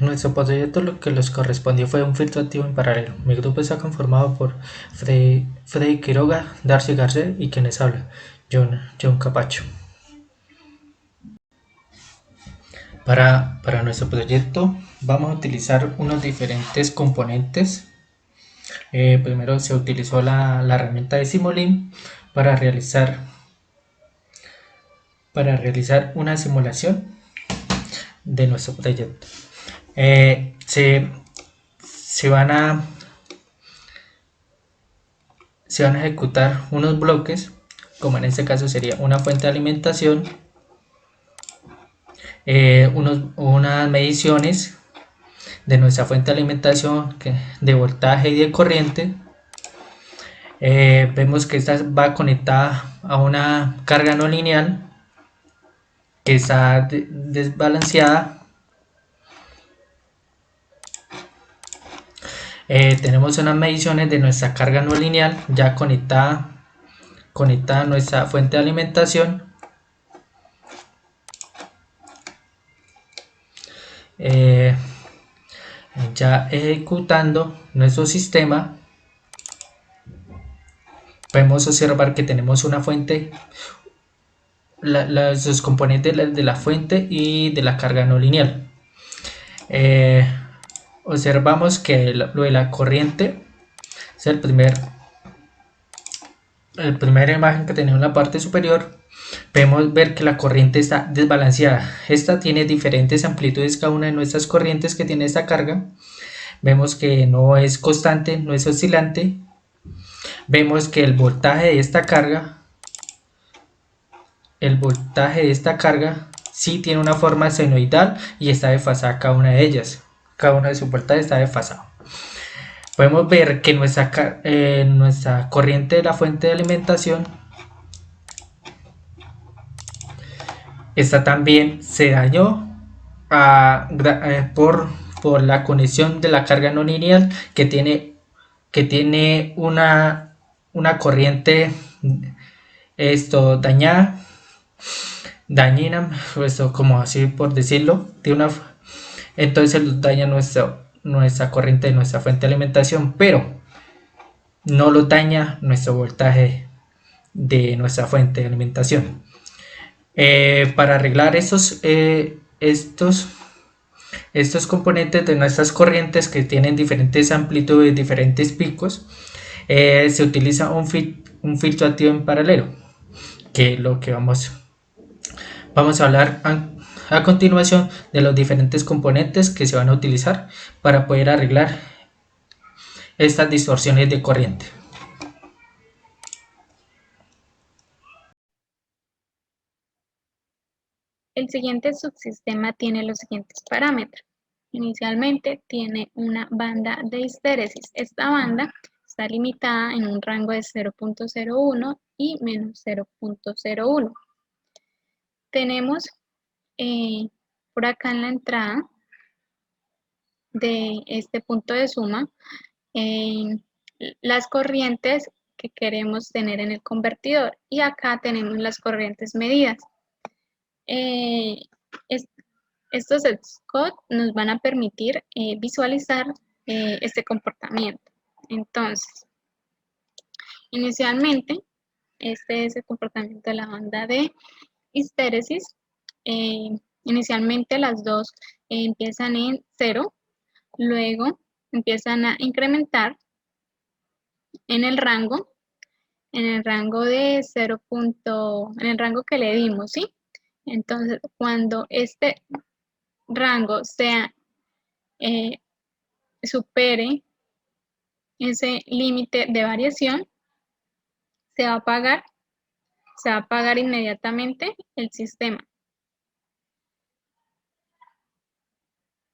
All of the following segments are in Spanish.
En nuestro proyecto lo que les correspondió fue un filtro activo en paralelo. Mi grupo está conformado por Freddy Quiroga, Darcy Garcés y quienes habla, John Capacho. Para nuestro proyecto vamos a utilizar unos diferentes componentes. Primero se utilizó la herramienta de Simulink para realizar una simulación de nuestro proyecto. Se van a ejecutar unos bloques, como en este caso sería una fuente de alimentación, unas mediciones de nuestra fuente de alimentación de voltaje y de corriente. Vemos que esta va conectada a una carga no lineal que está desbalanceada. Tenemos unas mediciones de nuestra carga no lineal ya conectada a nuestra fuente de alimentación. Ya ejecutando nuestro sistema, podemos observar que tenemos una fuente, los componentes de la fuente y de la carga no lineal. Observamos que lo de la corriente es la primera imagen que tenemos en la parte superior. Podemos ver que la corriente está desbalanceada. Esta tiene diferentes amplitudes, cada una de nuestras corrientes que tiene esta carga. Vemos que no es constante, no es oscilante. Vemos que el voltaje de esta carga sí tiene una forma senoidal y está desfasada cada una de ellas. Cada una de sus voltajes está desfasado. Podemos ver que nuestra corriente de la fuente de alimentación, esta también se dañó por la conexión de la carga no lineal que tiene una corriente dañina, como así por decirlo, entonces daña nuestra corriente de nuestra fuente de alimentación, pero no lo daña nuestro voltaje de nuestra fuente de alimentación. Para arreglar estos componentes de nuestras corrientes que tienen diferentes amplitudes, diferentes picos, se utiliza un filtro activo en paralelo, que es lo que vamos a hablar a continuación, de los diferentes componentes que se van a utilizar para poder arreglar estas distorsiones de corriente. El siguiente subsistema tiene los siguientes parámetros. Inicialmente tiene una banda de histéresis. Esta banda está limitada en un rango de 0.01 y menos 0.01. Tenemos por acá en la entrada de este punto de suma las corrientes que queremos tener en el convertidor, y acá tenemos las corrientes medidas. Estos Xcode nos van a permitir visualizar este comportamiento. Entonces, inicialmente, este es el comportamiento de la banda de histéresis. Inicialmente las dos empiezan en 0, luego empiezan a incrementar en el rango de 0. En el rango que le dimos, ¿sí? Entonces, cuando este rango supere ese límite de variación, se va a apagar inmediatamente el sistema.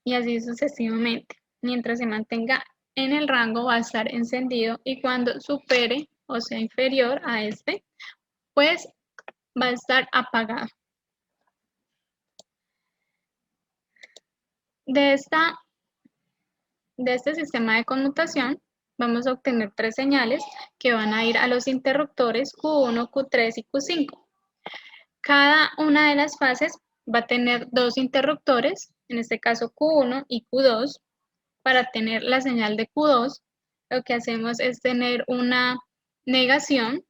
Y así sucesivamente. Mientras se mantenga en el rango, va a estar encendido, y cuando supere o sea inferior a este, pues va a estar apagado. De este sistema de conmutación vamos a obtener 3 señales que van a ir a los interruptores Q1, Q3 y Q5. Cada una de las fases va a tener 2 interruptores en este caso Q1 y Q2. Para tener la señal de Q2, lo que hacemos es tener una negación.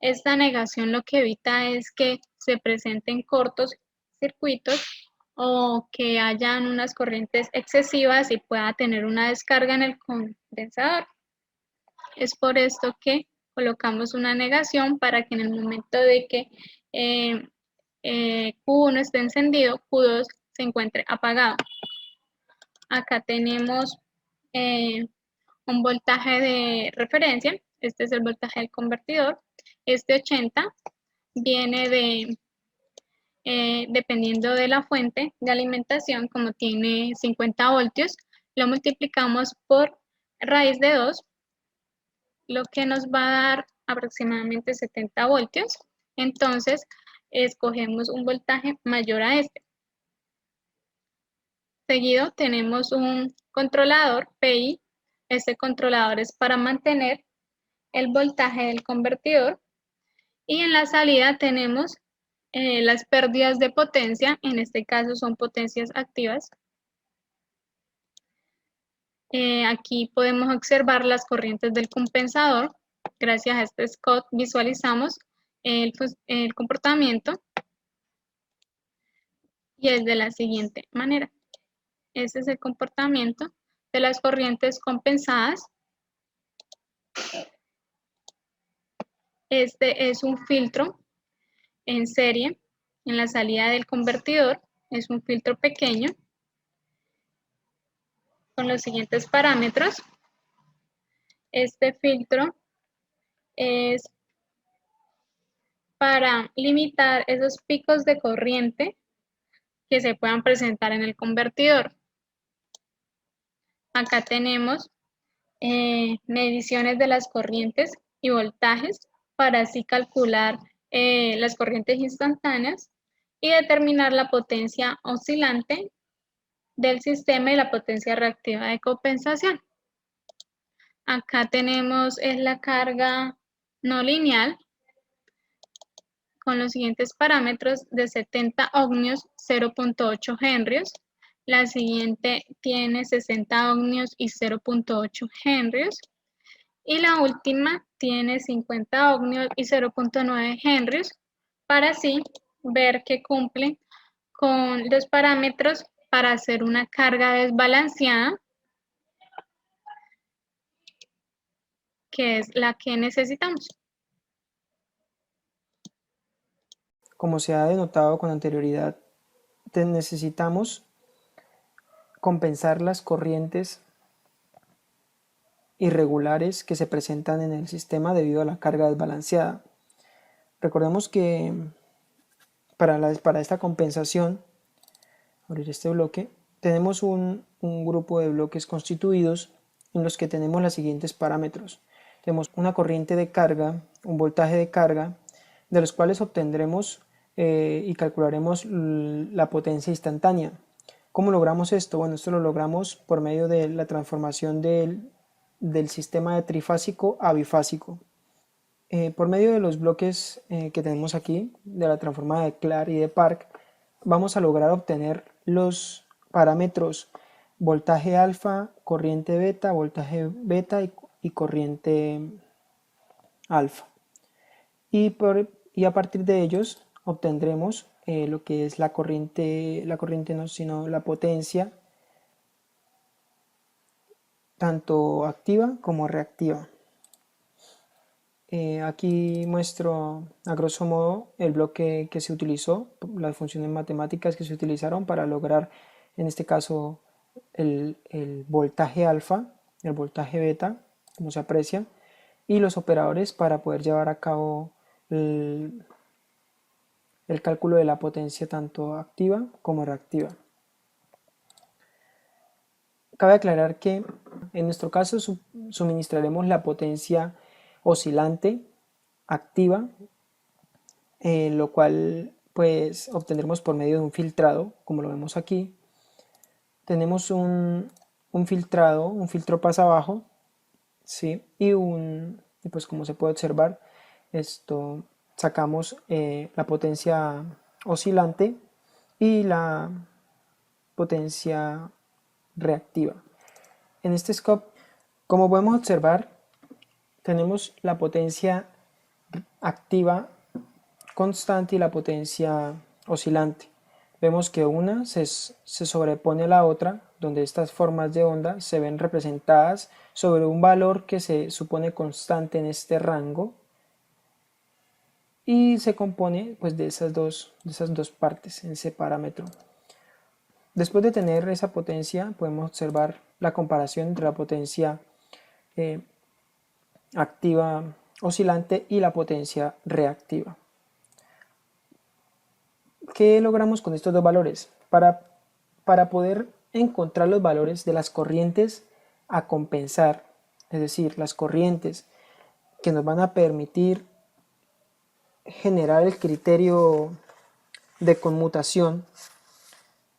Esta negación lo que evita es que se presenten cortos circuitos o que hayan unas corrientes excesivas y pueda tener una descarga en el condensador. Es por esto que colocamos una negación para que en el momento de que Q1 esté encendido, Q2 se encuentre apagado. Acá tenemos un voltaje de referencia. Este es el voltaje del convertidor. Este 80 viene dependiendo de la fuente de alimentación, como tiene 50 voltios, lo multiplicamos por raíz de 2, lo que nos va a dar aproximadamente 70 voltios. Entonces, escogemos un voltaje mayor a este. Seguido tenemos un controlador PI. Este controlador es para mantener el voltaje del convertidor. Y en la salida tenemos las pérdidas de potencia, en este caso son potencias activas. Aquí podemos observar las corrientes del compensador. Gracias a este Scott visualizamos el comportamiento y es de la siguiente manera. Este es el comportamiento de las corrientes compensadas. Este es un filtro en serie en la salida del convertidor. Es un filtro pequeño con los siguientes parámetros. Este filtro es para limitar esos picos de corriente que se puedan presentar en el convertidor. Acá tenemos mediciones de las corrientes y voltajes para así calcular las corrientes instantáneas y determinar la potencia oscilante del sistema y la potencia reactiva de compensación. Acá tenemos la carga no lineal con los siguientes parámetros de 70 ohmios, 0.8 henrios. La siguiente tiene 60 ohmios y 0.8 henrios. Y la última tiene 50 ohmios y 0.9 henrios, para así ver que cumple con los parámetros para hacer una carga desbalanceada, que es la que necesitamos. Como se ha denotado con anterioridad, necesitamos compensar las corrientes irregulares que se presentan en el sistema debido a la carga desbalanceada. Recordemos que para esta compensación, abrir este bloque, tenemos un grupo de bloques constituidos en los que tenemos los siguientes parámetros. Tenemos una corriente de carga, un voltaje de carga, de los cuales obtendremos y calcularemos la potencia instantánea. ¿Cómo logramos esto? Bueno, esto lo logramos por medio de la transformación del sistema de trifásico a bifásico. Por medio de los bloques que tenemos aquí, de la transformada de Clark y de Park, vamos a lograr obtener los parámetros voltaje alfa, corriente beta, voltaje beta y corriente alfa. Y a partir de ellos obtendremos lo que es la corriente no, sino la potencia, tanto activa como reactiva. Aquí muestro a grosso modo el bloque que se utilizó, las funciones matemáticas que se utilizaron para lograr, en este caso, el voltaje alfa, el voltaje beta, como se aprecia, y los operadores para poder llevar a cabo el cálculo de la potencia tanto activa como reactiva. Cabe aclarar que en nuestro caso suministraremos la potencia oscilante activa, lo cual pues obtendremos por medio de un filtrado, como lo vemos aquí. Tenemos un filtrado, un filtro pasa abajo, ¿sí? y pues como se puede observar, sacamos la potencia oscilante y potencia reactiva. En este scope, como podemos observar, tenemos la potencia activa constante y la potencia oscilante. Vemos que una se sobrepone a la otra, donde estas formas de onda se ven representadas sobre un valor que se supone constante en este rango y se compone pues de esas dos partes en ese parámetro. Después de tener esa potencia, podemos observar la comparación entre la potencia activa oscilante y la potencia reactiva. ¿Qué logramos con estos dos valores? Para poder encontrar los valores de las corrientes a compensar, es decir, las corrientes que nos van a permitir generar el criterio de conmutación,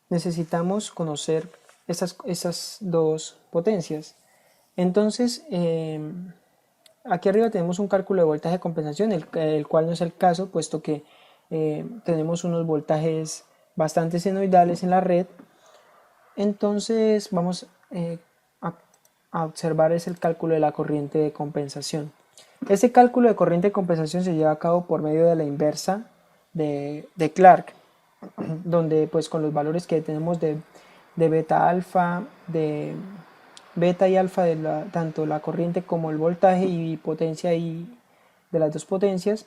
necesitamos conocer esas dos potencias. Entonces, aquí arriba tenemos un cálculo de voltaje de compensación, el cual no es el caso, puesto que tenemos unos voltajes bastante senoidales en la red. Entonces vamos a observar el cálculo de la corriente de compensación. Este cálculo de corriente de compensación se lleva a cabo por medio de la inversa de Clark, donde pues con los valores que tenemos de beta alfa, de beta y alfa de tanto la corriente como el voltaje y potencia y de las dos potencias,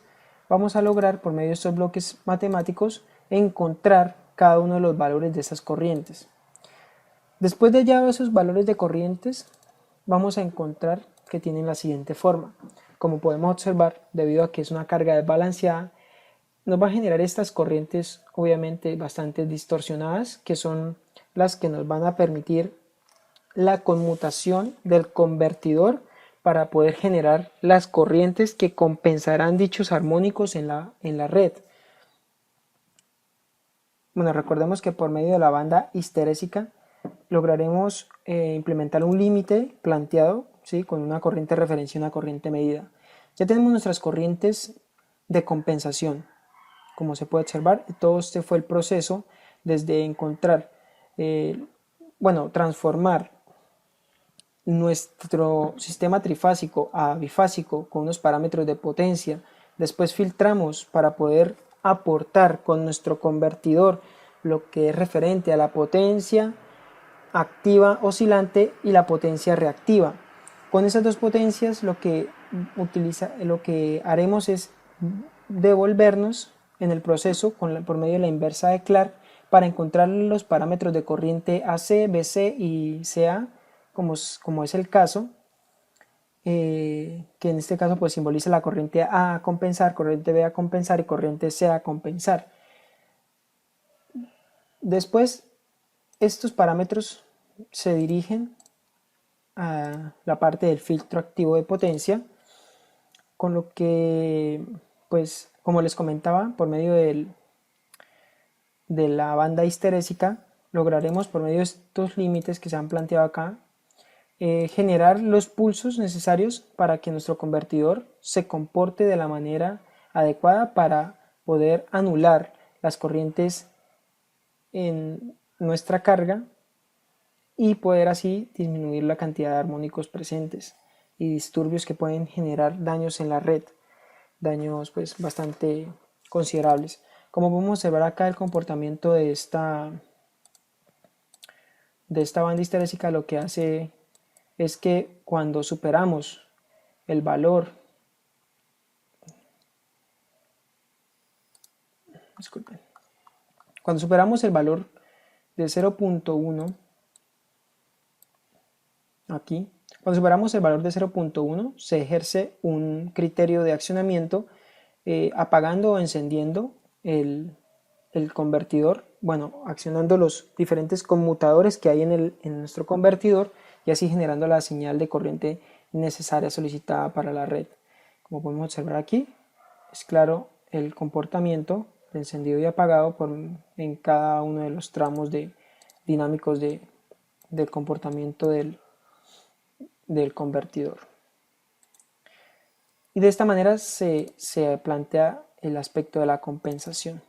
vamos a lograr por medio de estos bloques matemáticos encontrar cada uno de los valores de esas corrientes. Después de hallado esos valores de corrientes, vamos a encontrar que tienen la siguiente forma. Como podemos observar, debido a que es una carga desbalanceada, nos va a generar estas corrientes obviamente bastante distorsionadas, que son las que nos van a permitir la conmutación del convertidor para poder generar las corrientes que compensarán dichos armónicos en la red. Bueno, recordemos que por medio de la banda histerésica lograremos implementar un límite planteado, ¿sí?, con una corriente de referencia y una corriente medida. Ya tenemos nuestras corrientes de compensación. Como se puede observar, todo este fue el proceso desde encontrar, transformar nuestro sistema trifásico a bifásico con unos parámetros de potencia. Después filtramos para poder aportar con nuestro convertidor lo que es referente a la potencia activa oscilante y la potencia reactiva. Con esas dos potencias lo que haremos es devolvernos en el proceso por medio de la inversa de Clark para encontrar los parámetros de corriente AC, BC y CA, como es el caso, que en este caso pues simboliza la corriente A a compensar, corriente B a compensar y corriente C a compensar. Después estos parámetros se dirigen a la parte del filtro activo de potencia, con lo que, pues, como les comentaba, por medio de la banda histerésica, lograremos por medio de estos límites que se han planteado acá, generar los pulsos necesarios para que nuestro convertidor se comporte de la manera adecuada para poder anular las corrientes en nuestra carga y poder así disminuir la cantidad de armónicos presentes y disturbios que pueden generar daños en la red, daños pues bastante considerables. Como podemos observar acá, el comportamiento de esta banda histerésica lo que hace es que cuando superamos el valor, cuando superamos el valor de 0.1, aquí, cuando superamos el valor de 0.1 se ejerce un criterio de accionamiento apagando o encendiendo el convertidor, accionando los diferentes conmutadores que hay en nuestro convertidor y así generando la señal de corriente necesaria solicitada para la red. Como podemos observar aquí, es claro el comportamiento de encendido y apagado en cada uno de los tramos dinámicos del comportamiento del convertidor. Y de esta manera se plantea el aspecto de la compensación.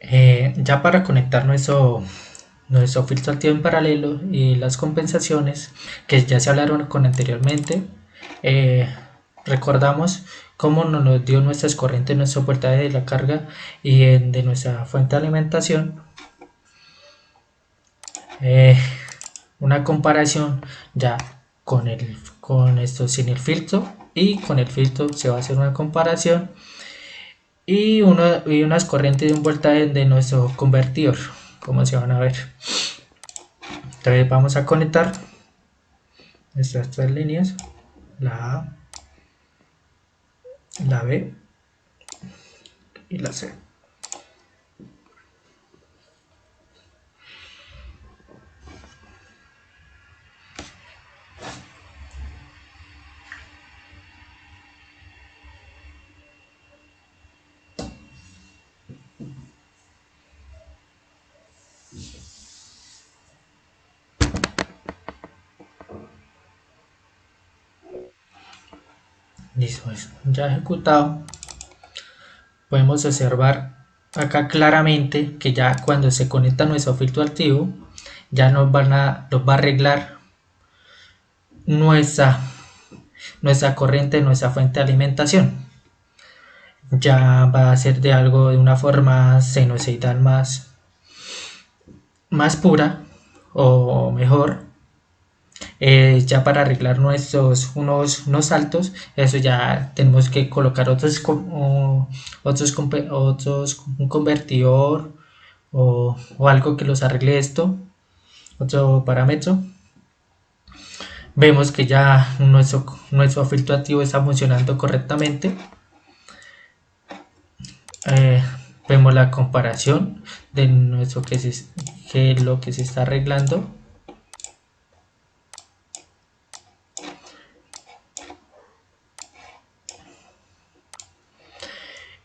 Ya para conectar nuestro filtro activo en paralelo y las compensaciones que ya se hablaron con anteriormente. Recordamos cómo nos dio nuestras corrientes, nuestro voltaje de la carga y de nuestra fuente de alimentación. Una comparación ya con esto sin el filtro, y con el filtro se va a hacer una comparación y unas corrientes de un voltaje de nuestro convertidor, como se van a ver. Entonces vamos a conectar nuestras tres líneas, la A, la B y la C. Listo, ya ejecutado. Podemos observar acá claramente que ya cuando se conecta nuestro filtro activo, ya nos va a arreglar nuestra corriente, nuestra fuente de alimentación. Ya va a ser de una forma sinusoidal más pura, o mejor. Ya para arreglar unos saltos, eso ya tenemos que colocar un convertidor o algo que los arregle esto, otro parámetro. Vemos que ya nuestro filtro activo está funcionando correctamente. Vemos la comparación de lo que se está arreglando.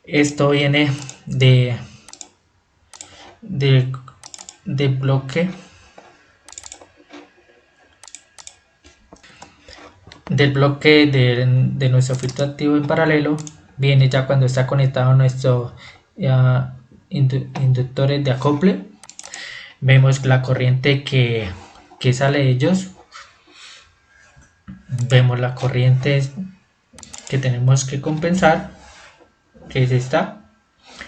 Esto viene del bloque de nuestro filtro activo en paralelo. Viene ya cuando está conectado a nuestros inductores de acople. Vemos la corriente que sale de ellos. Vemos la corriente que tenemos que compensar, que es esta,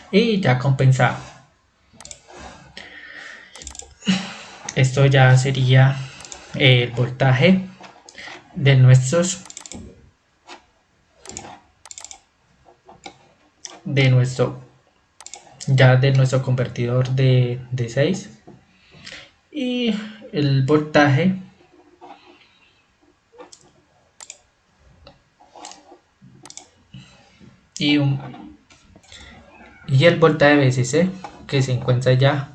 y ya compensado. Esto ya sería el voltaje de nuestro convertidor de 6, y el voltaje y el voltaje VCC que se encuentra ya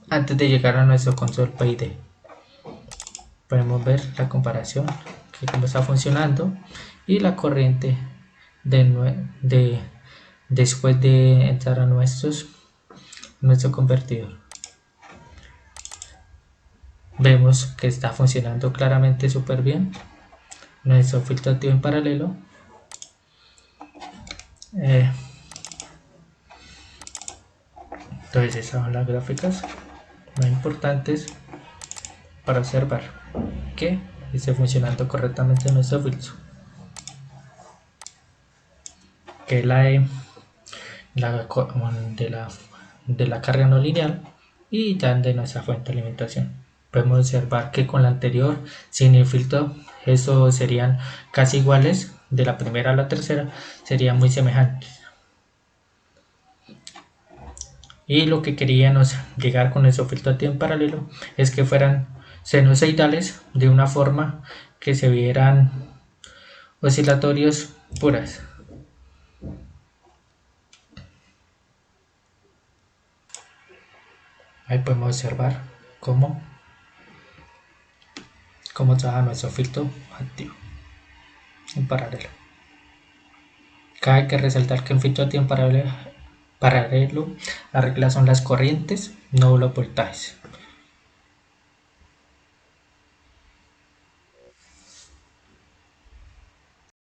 antes de llegar a nuestro control PID. Podemos ver la comparación, que cómo está funcionando, y la corriente después de entrar a nuestro convertidor. Vemos que está funcionando claramente súper bien nuestro filtro activo en paralelo. Entonces esas son las gráficas más importantes para observar que esté funcionando correctamente nuestro filtro, que es de la carga no lineal y ya de nuestra fuente de alimentación. Podemos observar que con la anterior, sin el filtro, eso serían casi iguales. De la primera a la tercera serían muy semejantes. Y lo que queríamos llegar con nuestro filtro activo en paralelo es que fueran sinusoidales, de una forma que se vieran oscilatorios puras. Ahí podemos observar cómo trabaja nuestro filtro activo en paralelo. Cabe que resaltar que un filtro activo en paralelo arregla son las corrientes, no los voltajes.